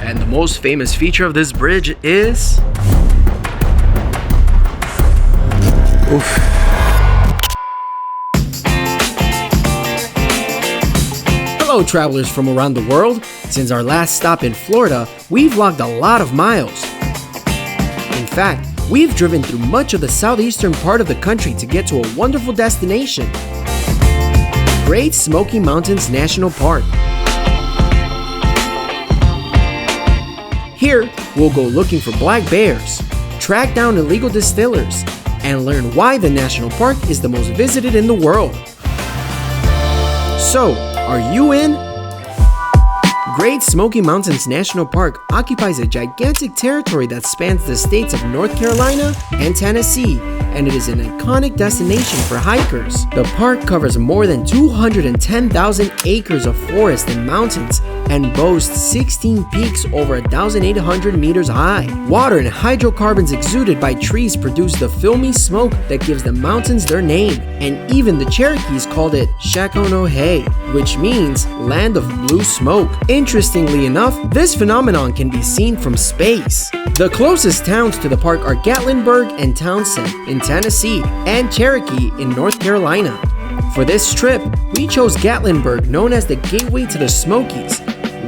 And the most famous feature of this bridge is... Oof. Hello travelers from around the world. Since our last stop in Florida, we've logged a lot of miles. In fact, we've driven through much of the southeastern part of the country to get to a wonderful destination, Great Smoky Mountains National Park. Here, we'll go looking for black bears, track down illegal distillers, and learn why the national park is the most visited in the world. So, are you in? Great Smoky Mountains National Park occupies a gigantic territory that spans the states of North Carolina and Tennessee, and it is an iconic destination for hikers. The park covers more than 210,000 acres of forest and mountains and boasts 16 peaks over 1,800 meters high. Water and hydrocarbons exuded by trees produce the filmy smoke that gives the mountains their name, and even the Cherokees called it Shakonohe, which means land of blue smoke. Interestingly enough, this phenomenon can be seen from space. The closest towns to the park are Gatlinburg and Townsend in Tennessee and Cherokee in North Carolina. For this trip, we chose Gatlinburg, known as the gateway to the Smokies.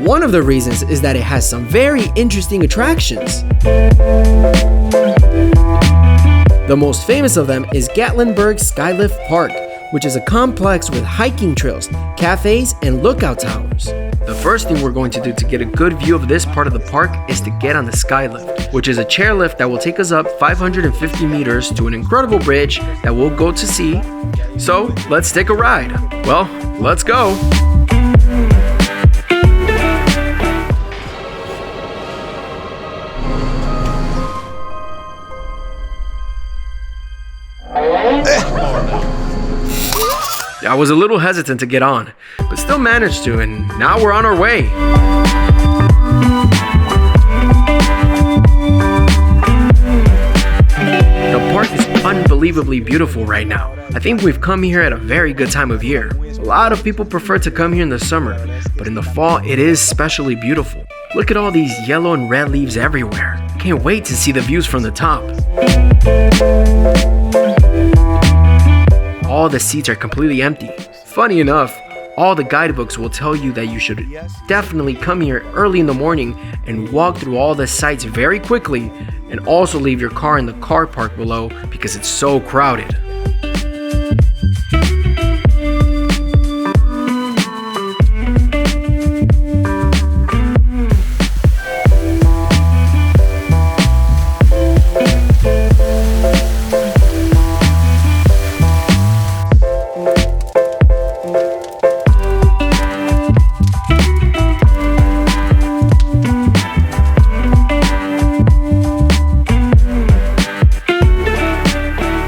One of the reasons is that it has some very interesting attractions. The most famous of them is Gatlinburg Skylift Park, which is a complex with hiking trails, cafes, and lookout towers. The first thing we're going to do to get a good view of this part of the park is to get on the Skylift, which is a chairlift that will take us up 550 meters to an incredible bridge that we'll go to see. So, let's take a ride. Well, let's go. I was a little hesitant to get on, but still managed to, and now we're on our way. The park is unbelievably beautiful right now. I think we've come here at a very good time of year. A lot of people prefer to come here in the summer, but in the fall it is especially beautiful. Look at all these yellow and red leaves everywhere. Can't wait to see the views from the top. All the seats are completely empty. Funny enough, all the guidebooks will tell you that you should definitely come here early in the morning and walk through all the sites very quickly, and also leave your car in the car park below because it's so crowded.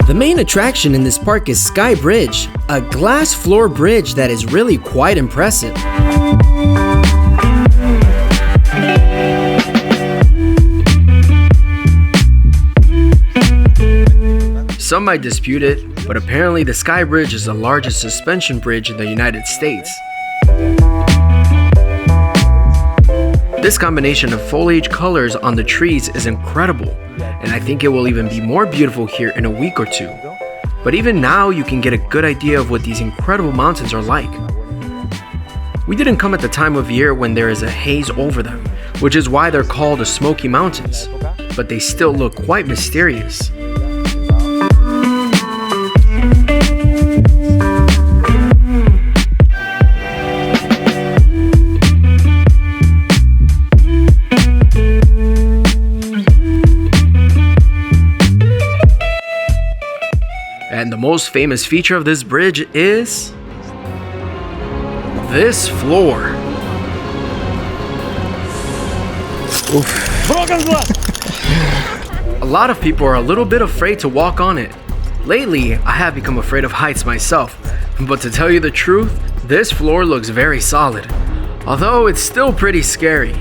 The main attraction in this park is Sky Bridge, a glass floor bridge that is really quite impressive. Some might dispute it, but apparently the Sky Bridge is the largest suspension bridge in the United States. This combination of foliage colors on the trees is incredible, and I think it will even be more beautiful here in a week or two. But even now, you can get a good idea of what these incredible mountains are like. We didn't come at the time of year when there is a haze over them, which is why they're called the Smoky Mountains, but they still look quite mysterious. And the most famous feature of this bridge is this floor. Oof. A lot of people are a little bit afraid to walk on it. Lately, I have become afraid of heights myself, but to tell you the truth, this floor looks very solid, although it's still pretty scary.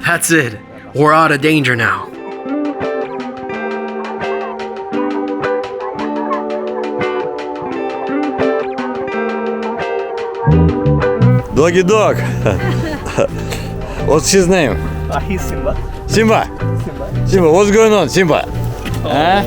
That's it. We're out of danger now. Doggy dog. What's his name? He's Simba. Simba. Simba, what's going on, Simba? Huh?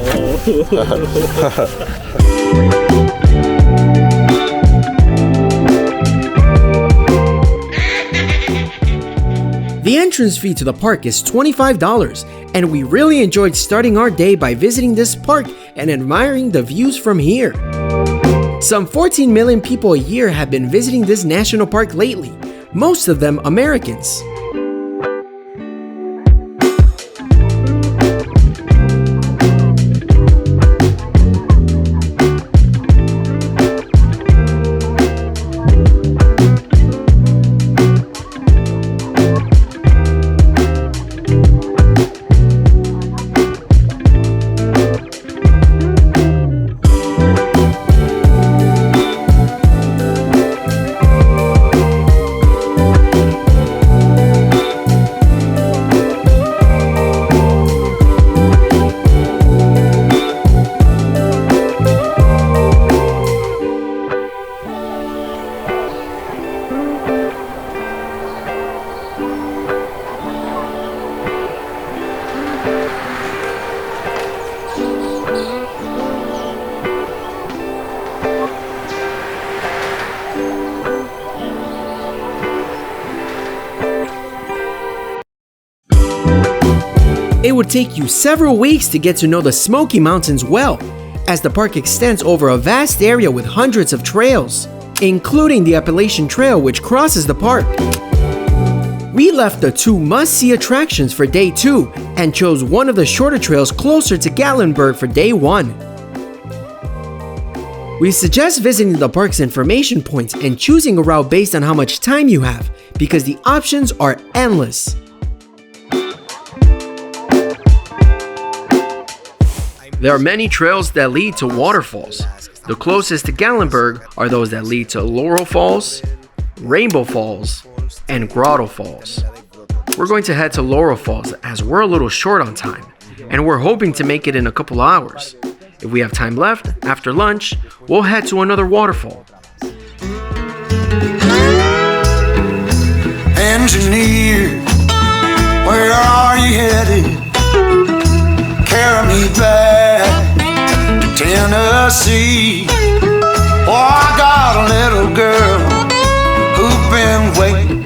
The entrance fee to the park is $25, and we really enjoyed starting our day by visiting this park and admiring the views from here. Some 14 million people a year have been visiting this national park lately, most of them Americans. It would take you several weeks to get to know the Smoky Mountains well, as the park extends over a vast area with hundreds of trails, including the Appalachian Trail which crosses the park. We left the two must-see attractions for day 2 and chose one of the shorter trails closer to Gatlinburg for day 1. We suggest visiting the park's information points and choosing a route based on how much time you have, because the options are endless. There are many trails that lead to waterfalls. The closest to Gatlinburg are those that lead to Laurel Falls, Rainbow Falls, and Grotto Falls. We're going to head to Laurel Falls as we're a little short on time, and we're hoping to make it in a couple hours. If we have time left, after lunch, we'll head to another waterfall. Engineer, where are you headed? Carry me back to Tennessee. Oh, I got a little girl who's been waiting.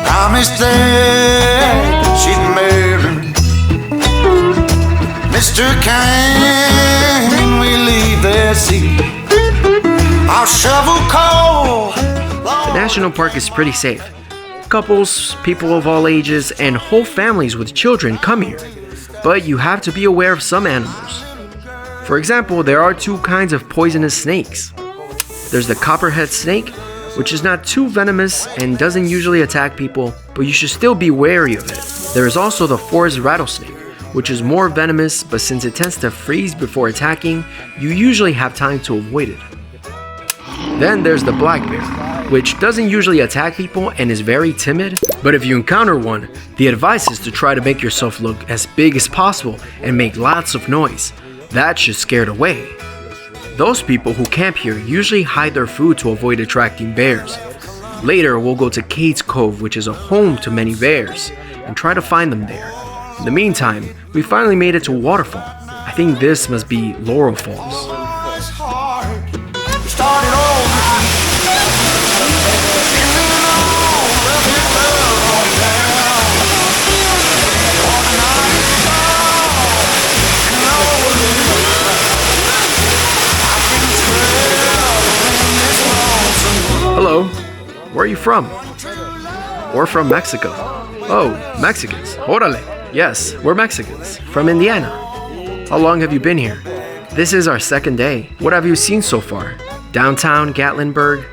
Promised that she'd marry me. Mr. Can we leave that seat? I'll shovel coal. The national park is pretty safe. Couples, people of all ages, and whole families with children come here. But you have to be aware of some animals. For example, there are 2 kinds of poisonous snakes. There's the copperhead snake, which is not too venomous and doesn't usually attack people, but you should still be wary of it. There is also the forest rattlesnake, which is more venomous, but since it tends to freeze before attacking, you usually have time to avoid it. Then there's the black bear, which doesn't usually attack people and is very timid, but if you encounter one, the advice is to try to make yourself look as big as possible and make lots of noise. That should scare it away. Those people who camp here usually hide their food to avoid attracting bears. Later, we'll go to Cade's Cove, which is a home to many bears, and try to find them there. In the meantime, we finally made it to a waterfall. I think this must be Laurel Falls. Hello, where are you from? We're from Mexico. Oh, Mexicans. Órale. Yes, we're Mexicans, from Indiana. How long have you been here? This is our 2nd day. What have you seen so far? Downtown Gatlinburg?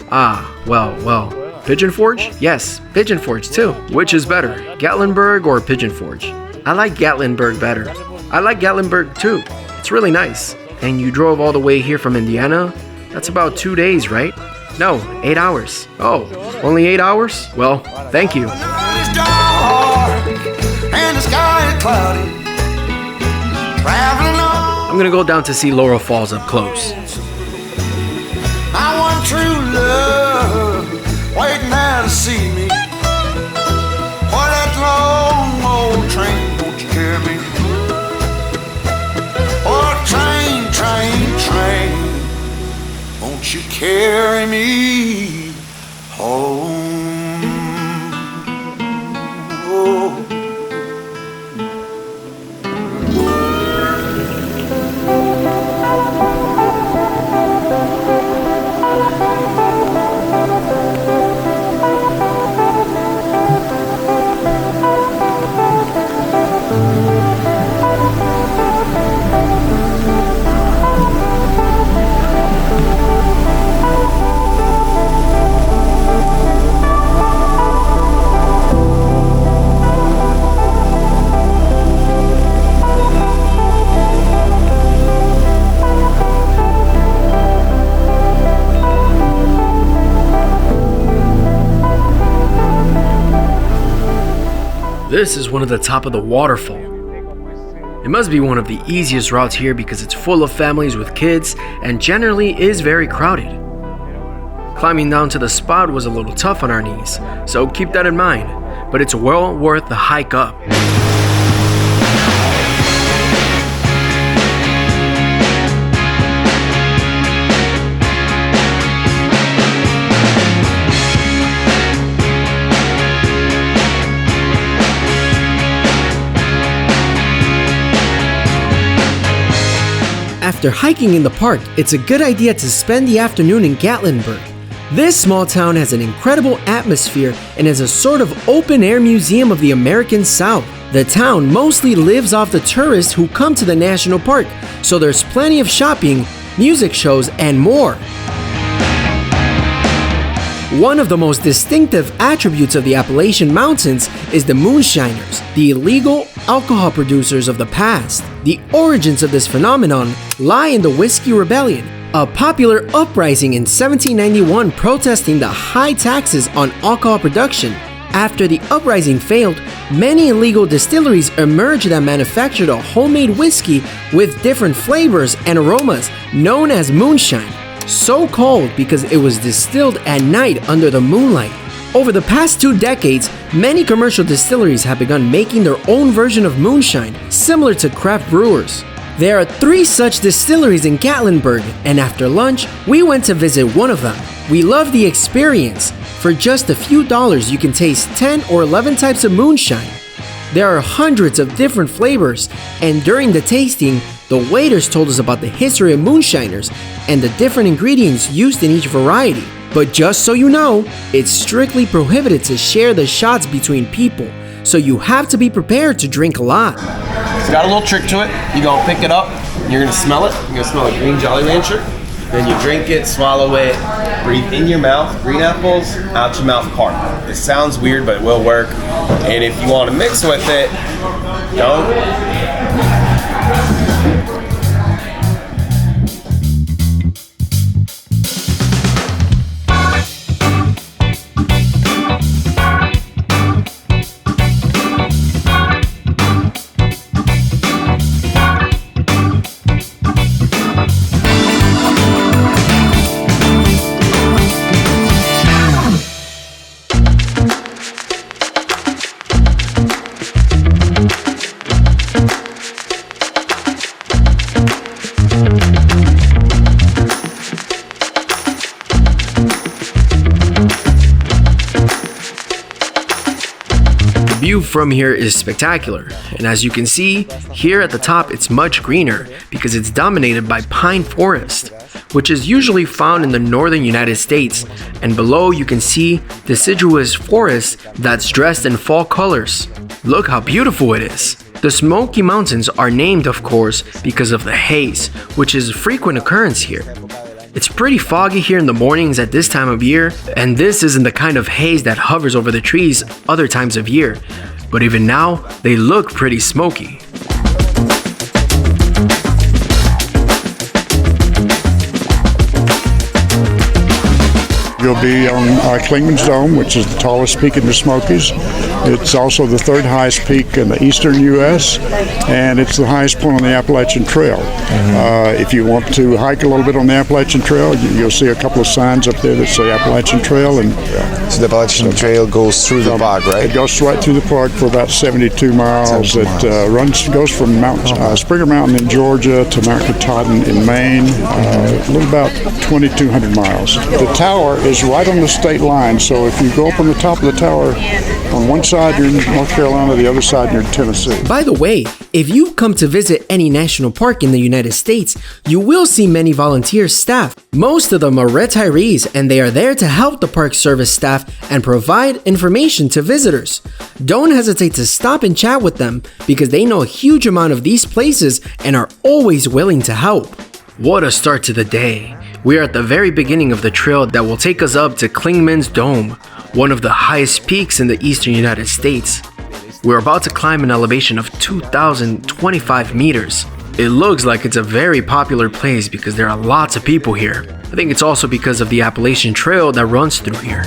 Well. Pigeon Forge? Yes, Pigeon Forge too. Which is better, Gatlinburg or Pigeon Forge? I like Gatlinburg better. I like Gatlinburg too. It's really nice. And you drove all the way here from Indiana? That's about 2 days, right? No, 8 hours. Oh, only 8 hours? Well, thank you. I'm gonna go down to see Laurel Falls up close. I want true love. Where Won't you carry me home? Oh. This is one of the top of the waterfall. It must be one of the easiest routes here because it's full of families with kids and generally is very crowded. Climbing down to the spot was a little tough on our knees, so keep that in mind, but it's well worth the hike up. After hiking in the park, it's a good idea to spend the afternoon in Gatlinburg. This small town has an incredible atmosphere and is a sort of open-air museum of the American South. The town mostly lives off the tourists who come to the national park, so there's plenty of shopping, music shows, and more. One of the most distinctive attributes of the Appalachian Mountains is the Moonshiners, the illegal alcohol producers of the past. The origins of this phenomenon lie in the Whiskey Rebellion, a popular uprising in 1791 protesting the high taxes on alcohol production. After the uprising failed, many illegal distilleries emerged that manufactured a homemade whiskey with different flavors and aromas known as Moonshine, so called because it was distilled at night under the moonlight. Over the past 2 decades, many commercial distilleries have begun making their own version of moonshine, similar to craft brewers. There are 3 such distilleries in Gatlinburg, and after lunch, we went to visit one of them. We loved the experience. For just a few dollars, you can taste 10 or 11 types of moonshine. There are hundreds of different flavors, and during the tasting, the waiters told us about the history of moonshiners and the different ingredients used in each variety. But just so you know, it's strictly prohibited to share the shots between people, so you have to be prepared to drink a lot. It's got a little trick to it. You go pick it up, you're gonna smell it. You're gonna smell a green Jolly Rancher. Then you drink it, swallow it, breathe in your mouth, green apples, out your mouth, caramel. It sounds weird, but it will work. And if you want to mix with it, don't. The view from here is spectacular, and as you can see, here at the top it's much greener because it's dominated by pine forest, which is usually found in the northern United States, and below you can see deciduous forest that's dressed in fall colors. Look how beautiful it is. The Smoky Mountains are named, of course, because of the haze, which is a frequent occurrence here. It's pretty foggy here in the mornings at this time of year, and this isn't the kind of haze that hovers over the trees other times of year, but even now, they look pretty smoky. You'll be on Clingmans Dome, which is the tallest peak in the Smokies. It's also the third highest peak in the eastern U.S., and it's the highest point on the Appalachian Trail. If you want to hike a little bit on the Appalachian Trail, you'll see a couple of signs up there that say Appalachian Trail. And so the Appalachian Trail goes through the park, right? It goes right through the park for about 72 miles. It goes from Springer Mountain in Georgia to Mount Katahdin in Maine, a little about 2,200 miles. The tower is right on the state line, so if you go up on the top of the tower, on one side you're in North Carolina, the other side you're in Tennessee. By the way, if you come to visit any national park in the United States, you will see many volunteer staff. Most of them are retirees, and they are there to help the Park Service staff and provide information to visitors. Don't hesitate to stop and chat with them because they know a huge amount of these places and are always willing to help. What a start to the day. We are at the very beginning of the trail that will take us up to Clingmans Dome, one of the highest peaks in the eastern United States. We're about to climb an elevation of 2,025 meters. It looks like it's a very popular place because there are lots of people here. I think it's also because of the Appalachian Trail that runs through here.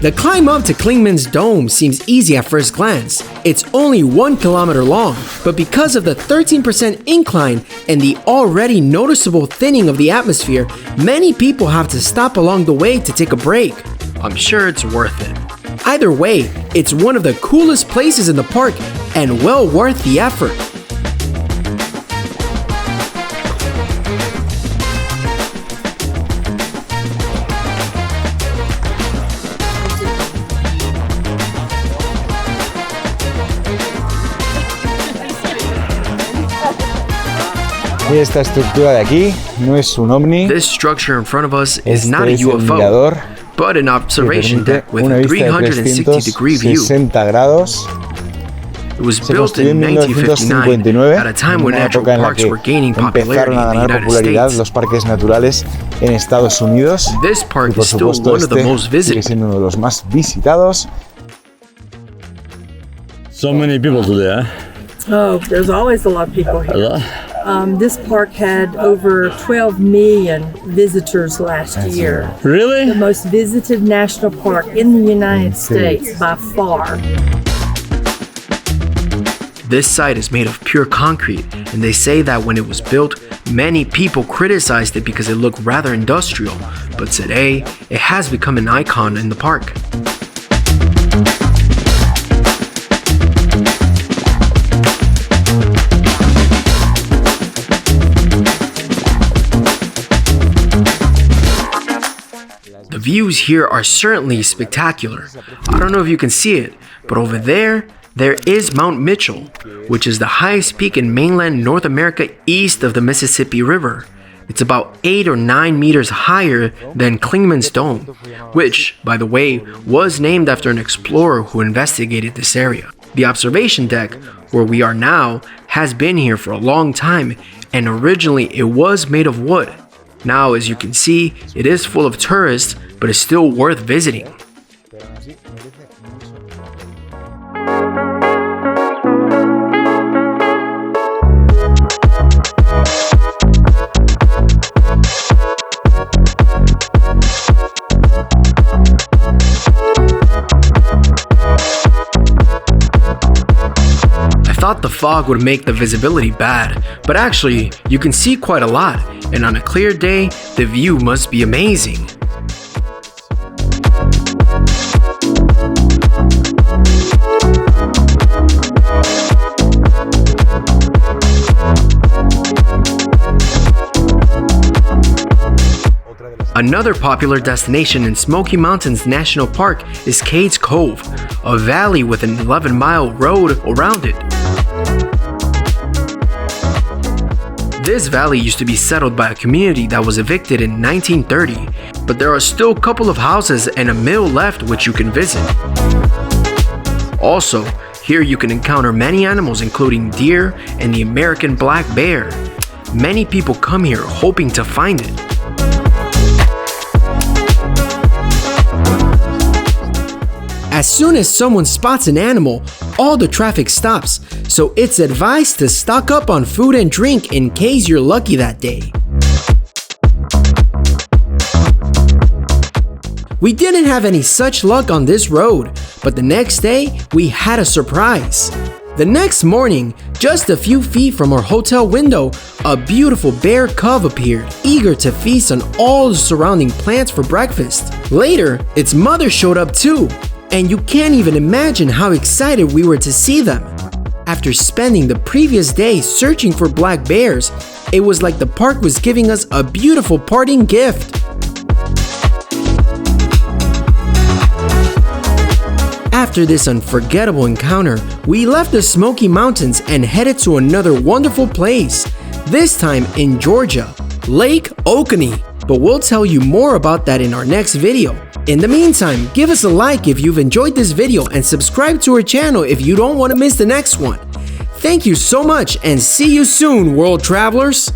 The climb up to Clingmans Dome seems easy at first glance. It's only 1 kilometer long, but because of the 13% incline and the already noticeable thinning of the atmosphere, many people have to stop along the way to take a break. I'm sure it's worth it. Either way, it's one of the coolest places in the park and well worth the effort. Y esta estructura de aquí no es un ovni. This structure in front of us is not a Este es el UFO, mirador but an que observation permite deck with una a vista de 360-degree view. 360 grados. It was Se built construyó in en 1959 1959, at a time en when una natural época en la parks que were gaining popularity empezaron a in the ganar United popularidad States. los parques naturales en Estados Unidos. This park Y por is still supuesto one of the most sigue visited. siendo uno de los más visitados. So many people today, Oh, there's always a lot of people here. huh? This park had over 12 million visitors last year. The Really? most visited national park in the United States by far. This site is made of pure concrete, and they say that when it was built, many people criticized it because it looked rather industrial, but today, it has become an icon in the park. The views here are certainly spectacular. I don't know if you can see it, but over there is Mount Mitchell, which is the highest peak in mainland North America east of the Mississippi River. It's about 8 or 9 meters higher than Clingmans Dome, which, by the way, was named after an explorer who investigated this area. The observation deck, where we are now, has been here for a long time, and originally it was made of wood. Now, as you can see, it is full of tourists, but it's still worth visiting. I thought the fog would make the visibility bad, but actually, you can see quite a lot, and on a clear day, the view must be amazing. Another popular destination in Smoky Mountains National Park is Cades Cove, a valley with an 11-mile road around it. This valley used to be settled by a community that was evicted in 1930, but there are still a couple of houses and a mill left which you can visit. Also, here you can encounter many animals including deer and the American black bear. Many people come here hoping to find it. As soon as someone spots an animal, all the traffic stops, so it's advised to stock up on food and drink in case you're lucky that day. We didn't have any such luck on this road, but the next day we had a surprise. The next morning, just a few feet from our hotel window, a beautiful bear cub appeared, eager to feast on all the surrounding plants for breakfast. Later, its mother showed up too, and you can't even imagine how excited we were to see them. After spending the previous day searching for black bears, it was like the park was giving us a beautiful parting gift. After this unforgettable encounter, we left the Smoky Mountains and headed to another wonderful place, this time in Georgia, Lake Oconee. But we'll tell you more about that in our next video. In the meantime, give us a like if you've enjoyed this video and subscribe to our channel if you don't want to miss the next one. Thank you so much and see you soon, world travelers!